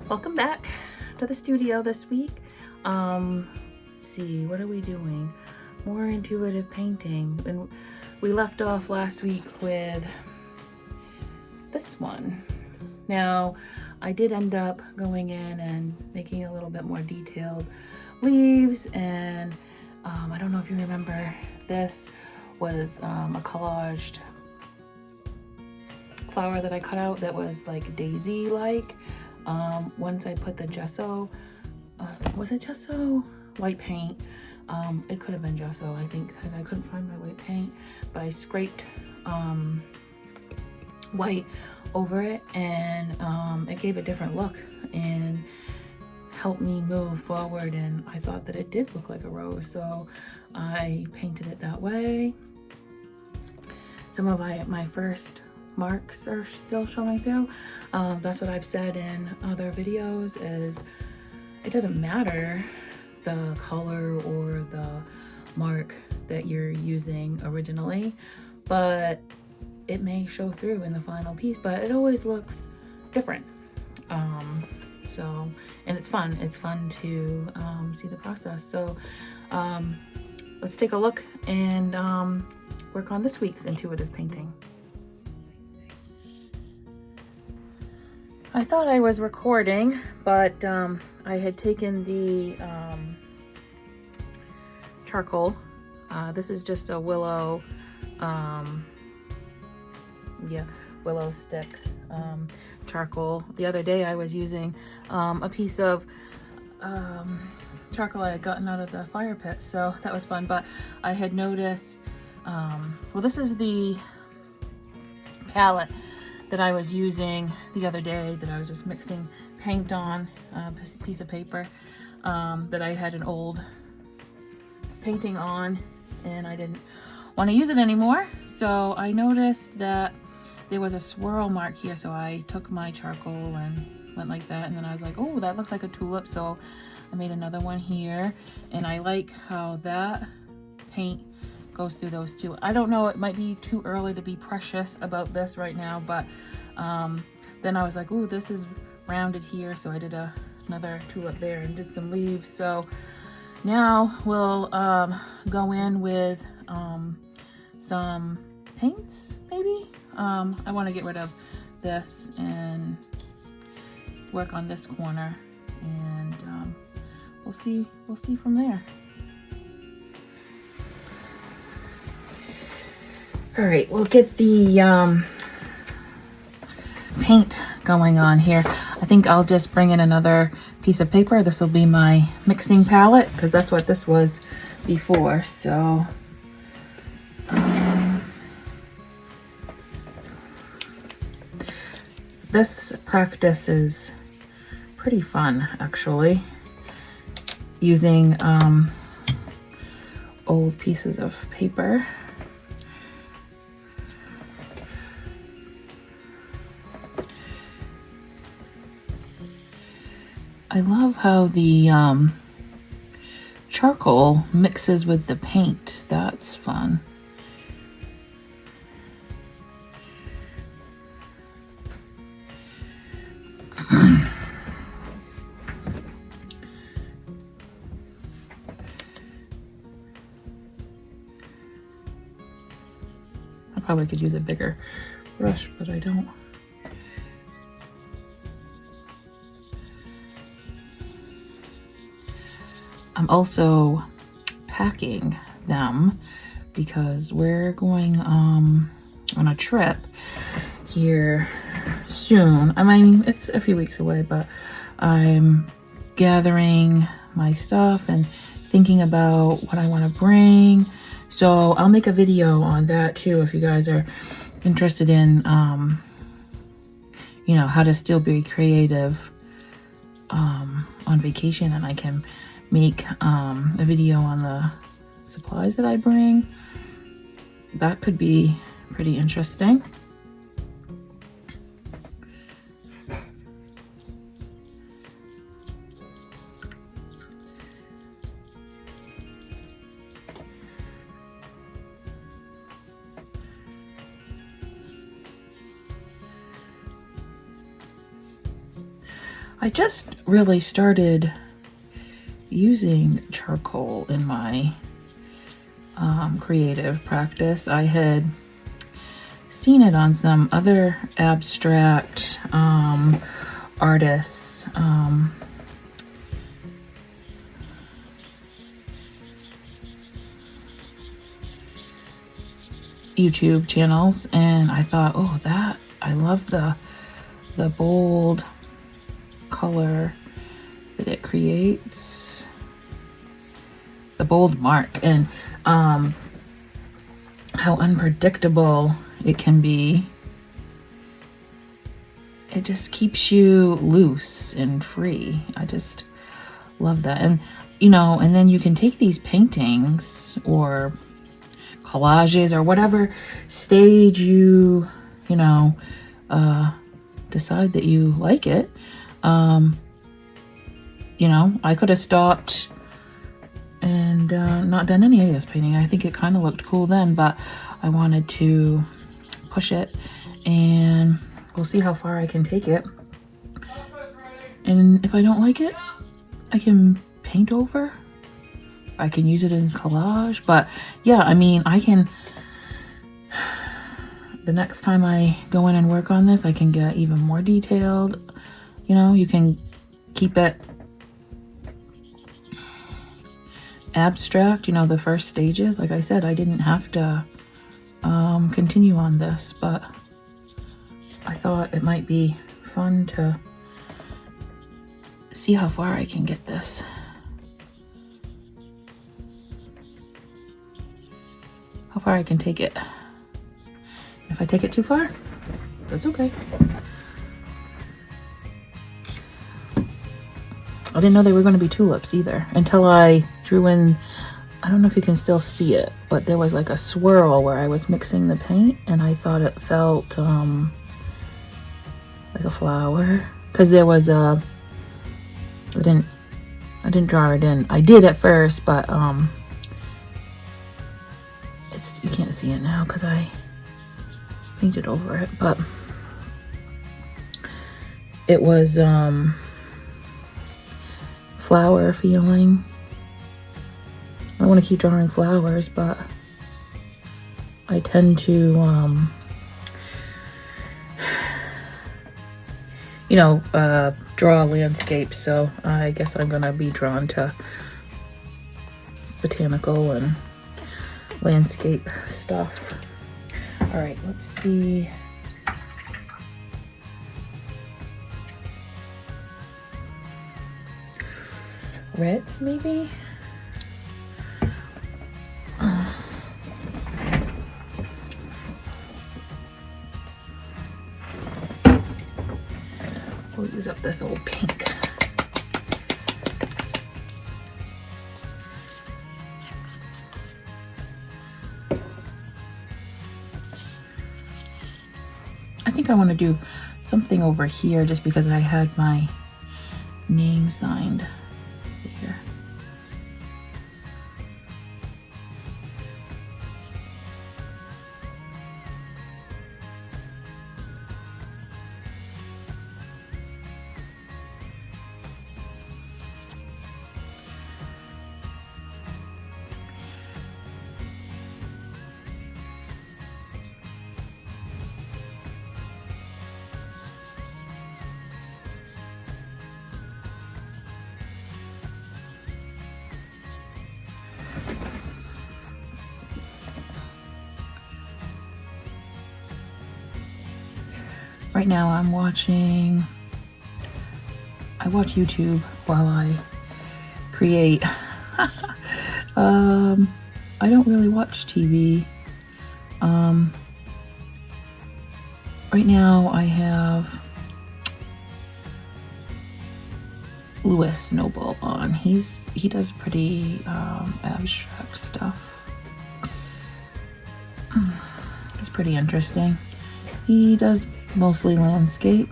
Welcome back to the studio this week. Let's see, what are we doing? More intuitive painting. And we left off last week with this one. Now, I did end up going in and making a little bit more detailed leaves, and I don't know if you remember, this was a collaged flower that I cut out that was like daisy-like. Once I put the gesso, was it gesso? White paint. It could have been gesso, I think, because I couldn't find my white paint, but I scraped white over it, and it gave a different look and helped me move forward, and I thought that it did look like a rose, so I painted it that way. Some of my first marks are still showing through. That's what I've said in other videos, is it doesn't matter the color or the mark that you're using originally, but it may show through in the final piece, but it always looks different. And it's fun to see the process. So let's take a look and work on this week's intuitive painting. I thought I was recording, but I had taken the charcoal. This is just a willow, willow stick charcoal. The other day I was using a piece of charcoal I had gotten out of the fire pit, so that was fun. But I had noticed, well, this is the palette that I was using the other day that I was just mixing paint on, a piece of paper that I had an old painting on, and I didn't want to use it anymore. So I noticed that there was a swirl mark here, so I took my charcoal and went like that, and then I was like, oh, that looks like a tulip, so I made another one here, and I like how that paint goes through those two. I don't know, it might be too early to be precious about this right now, but then I was like, ooh, this is rounded here, so I did another tulip there and did some leaves. So now we'll go in with some paints, maybe. I want to get rid of this and work on this corner, and we'll see from there. All right, we'll get the paint going on here. I think I'll just bring in another piece of paper. This will be my mixing palette, because that's what this was before. So this practice is pretty fun, actually, using old pieces of paper. I love how the charcoal mixes with the paint. That's fun. I probably could use a bigger brush, but I don't. I'm also packing them because we're going on a trip here soon. I mean, it's a few weeks away, but I'm gathering my stuff and thinking about what I want to bring. So I'll make a video on that too if you guys are interested in you know, how to still be creative on vacation, and I can make a video on the supplies that I bring. That could be pretty interesting. I just really started using charcoal in my creative practice. I had seen it on some other abstract artists. YouTube channels, and I thought, oh, that I love the bold color that it creates, the bold mark, and how unpredictable it can be. It just keeps you loose and free. I just love that. And you know, and then you can take these paintings or collages or whatever stage you know, decide that you like it. You know, I could have stopped and not done any of this painting. I think it kind of looked cool then, but I wanted to push it, and we'll see how far I can take it. And if I don't like it, I can paint over. I can use it in collage. But yeah, I mean, I can, the next time I go in and work on this, I can get even more detailed. You know, you can keep it abstract, you know, the first stages. Like I said, I didn't have to continue on this, but I thought it might be fun to see how far I can get this. How far I can take it. If I take it too far, that's okay. I didn't know they were going to be tulips either until I drew in, I don't know if you can still see it, but there was like a swirl where I was mixing the paint, and I thought it felt like a flower, because there was a, I didn't draw it in. I did at first, but it's, you can't see it now because I painted over it, but it was flower feeling. I want to keep drawing flowers, but I tend to you know, draw landscapes, so I guess I'm gonna be drawn to botanical and landscape stuff. All right, let's see. Reds, maybe? We'll use up this old pink. I think I want to do something over here just because I had my name signed here. Right now I'm watching, I watch YouTube while I create. I don't really watch TV. Right now I have Louis Noble on. He does pretty abstract stuff. It's pretty interesting. He does mostly landscape.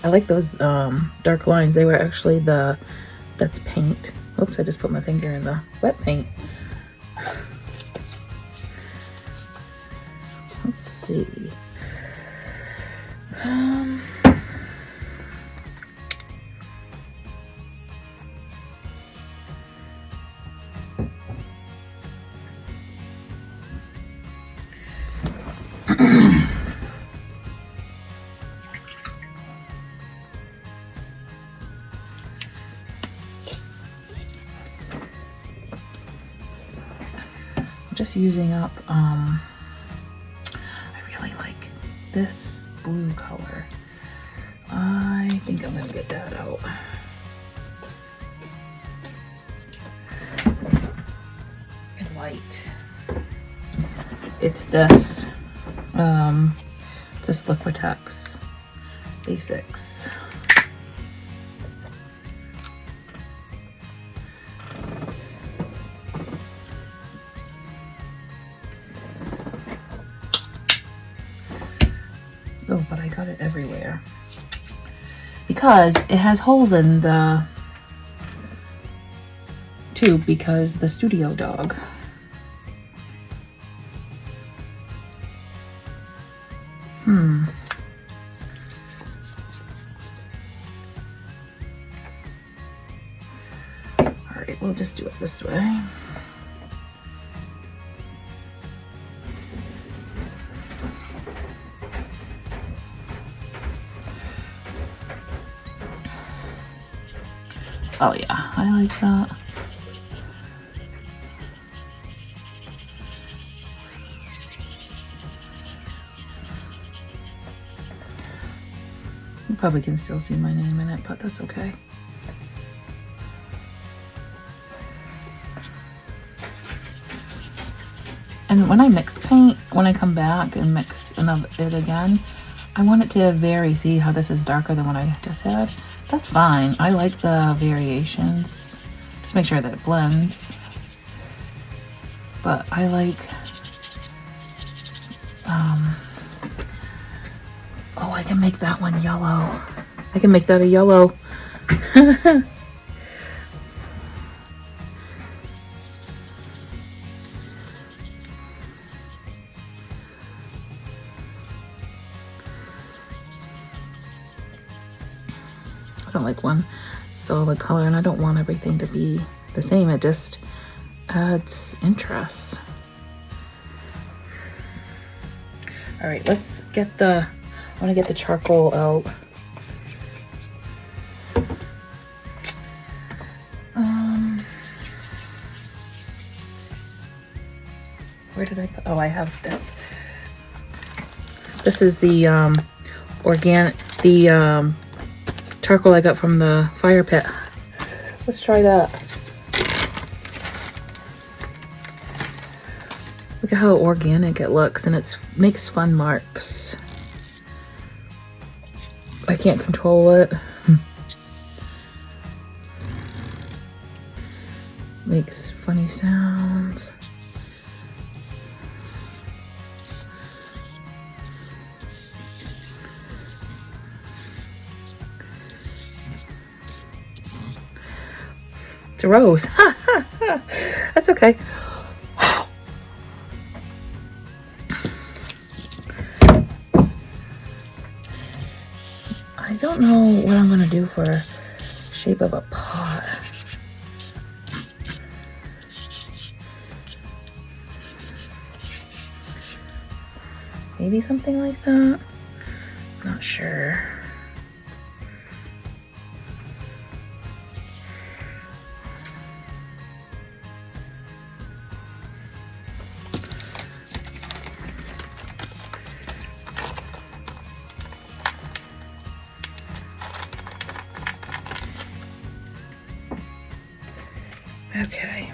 I like those dark lines. They were actually that's paint. Oops, I just put my finger in the wet paint. Let's see. Just using up, I really like this blue color. I think I'm gonna get that out. And white. It's this, it's this Liquitex Basics. Oh, but I got it everywhere because it has holes in the tube because the studio dog. All right, we'll just do it this way. Oh yeah, I like that. You probably can still see my name in it, but that's okay. And when I mix paint, when I come back and mix it again, I want it to vary. See how this is darker than what I just had? That's fine. I like the variations. Just make sure that it blends. But I like, oh, I can make that one yellow. I can make that a yellow. I don't like one solid color, and I don't want everything to be the same. It just adds interest. All right, let's get I want to get the charcoal out. Where did I put? Oh, I have this. This is the organic, charcoal I got from the fire pit. Let's try that. Look at how organic it looks, and it makes fun marks. I can't control it. Makes funny sounds. It's a rose. That's okay. I don't know what I'm gonna do for shape of a pot. Maybe something like that. I'm not sure. Okay,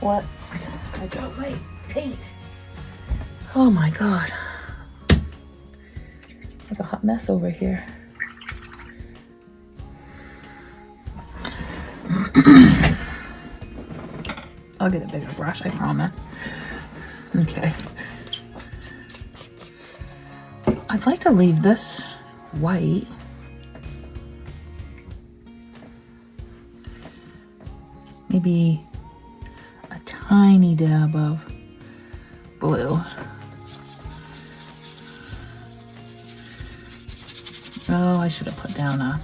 I got my paint. Oh my God. Like a hot mess over here. I'll get a bigger brush, I promise. Okay. I'd like to leave this white. Maybe a tiny dab of blue. Oh, I should have put down a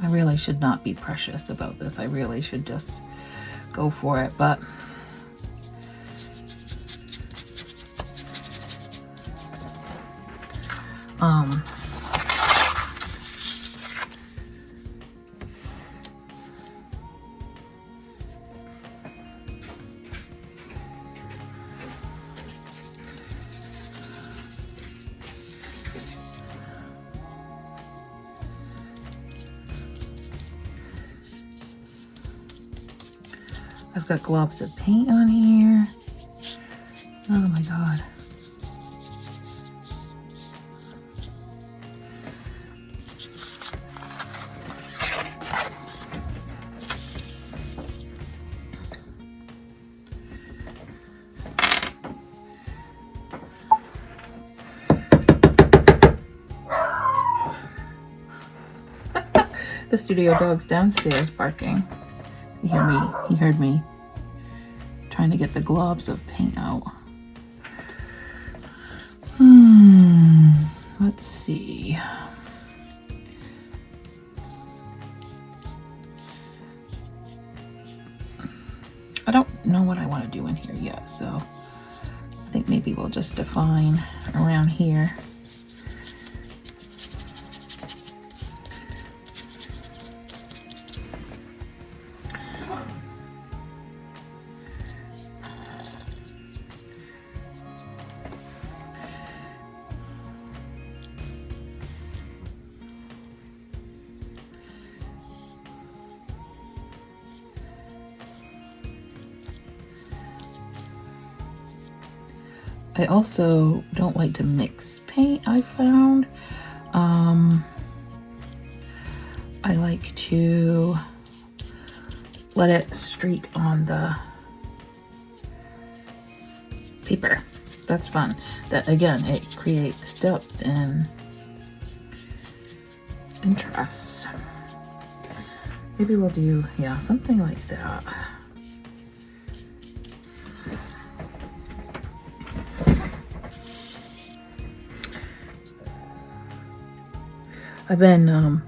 I really should not be precious about this. I really should just go for it, but I've got globs of paint on here. Oh my God. The studio dog's downstairs barking. He heard me trying to get the globs of paint out. Let's see. I don't know what I want to do in here yet, so I think maybe we'll just define around here. I also don't like to mix paint, I found. I like to let it streak on the paper. That's fun. That again, it creates depth and interest. Maybe we'll do, yeah, something like that. I've been,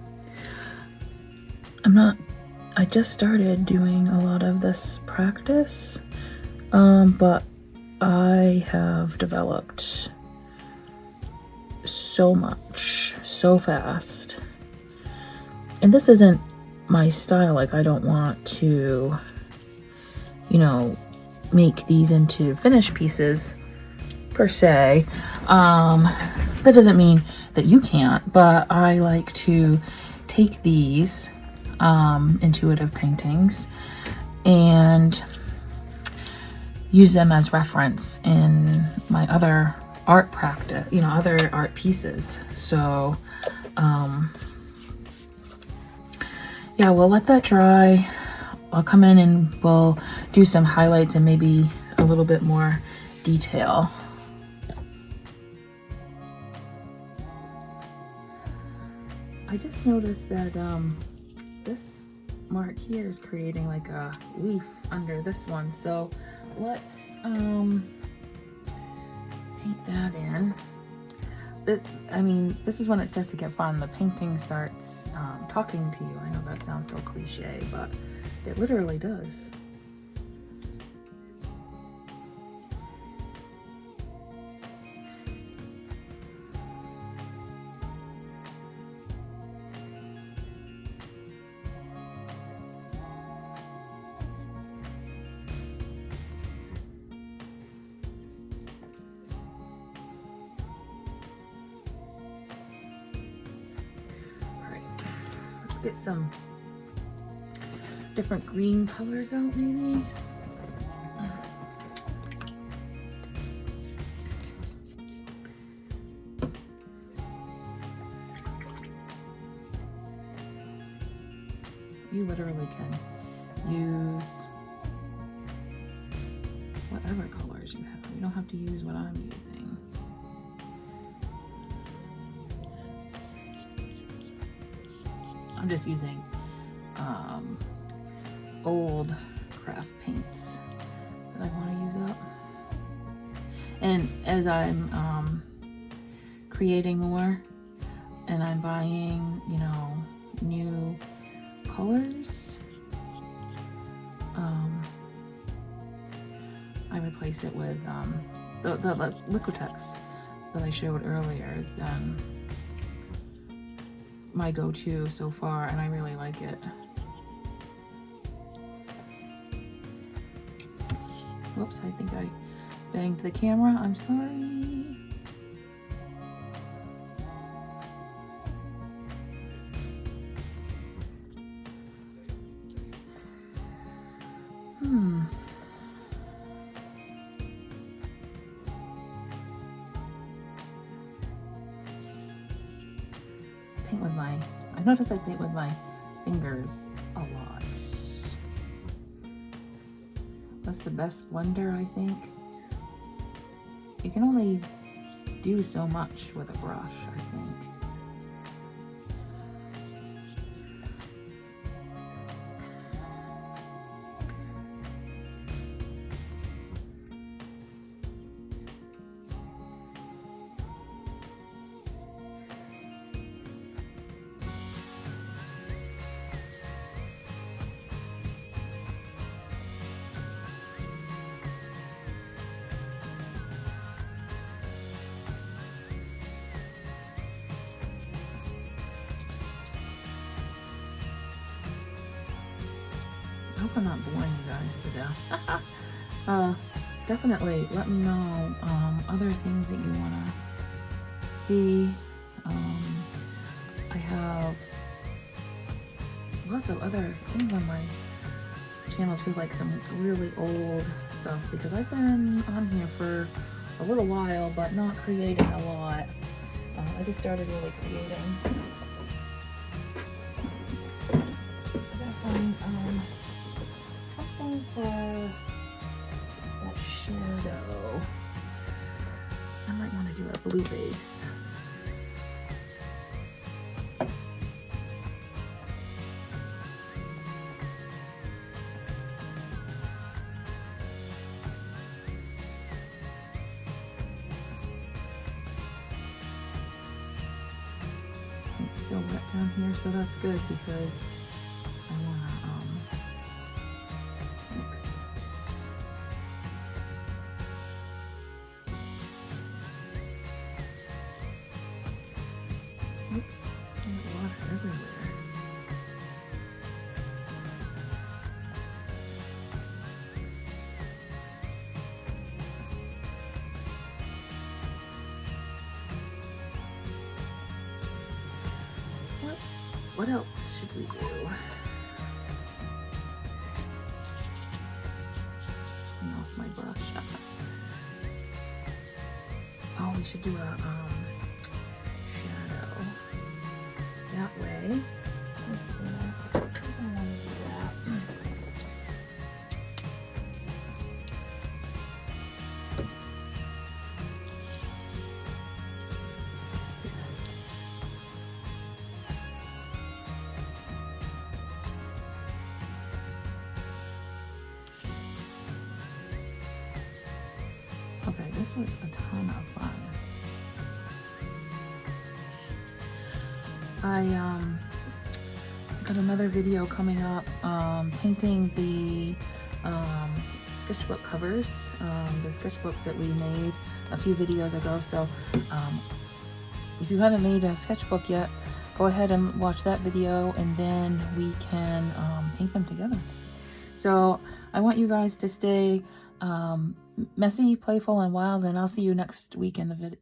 I just started doing a lot of this practice, but I have developed so much, so fast. And this isn't my style, like I don't want to, you know, make these into finished pieces per se. That doesn't mean that you can't, but I like to take these intuitive paintings and use them as reference in my other art practice, you know, other art pieces. So yeah, we'll let that dry. I'll come in and we'll do some highlights and maybe a little bit more detail. I just noticed that this mark here is creating like a leaf under this one, so let's paint that in. I mean, this is when it starts to get fun. The painting starts talking to you. I know that sounds so cliche, but it literally does. Get some different green colors out maybe. You literally can use whatever colors you have. You don't have to use what I'm using. I'm just using old craft paints that I want to use up. And as I'm creating more and I'm buying, you know, new colors, I replace it with the Liquitex that I showed earlier has been my go-to so far, and I really like it. Whoops, I think I banged the camera. I'm sorry. Paint with my, I notice I paint with my fingers a lot. That's the best blender, I think. You can only do so much with a brush, I think. I hope I'm not boring you guys to death. Definitely let me know other things that you want to see. I have lots of other things on my channel too, like some really old stuff, because I've been on here for a little while but not creating a lot. I just started really creating. I gotta find something for that shadow. I might want to do a blue base. It's still wet down here, so that's good because I want to mix it. Oops, there's water everywhere. What else should we do? Turn off my brush. Oh, we should do a shadow that way. Let's see. I think I want to do that. Yes. Okay, this was a ton of fun. I got another video coming up painting the sketchbook covers, the sketchbooks that we made a few videos ago. So if you haven't made a sketchbook yet, go ahead and watch that video, and then we can paint them together. So I want you guys to stay messy, playful, and wild, and I'll see you next week in the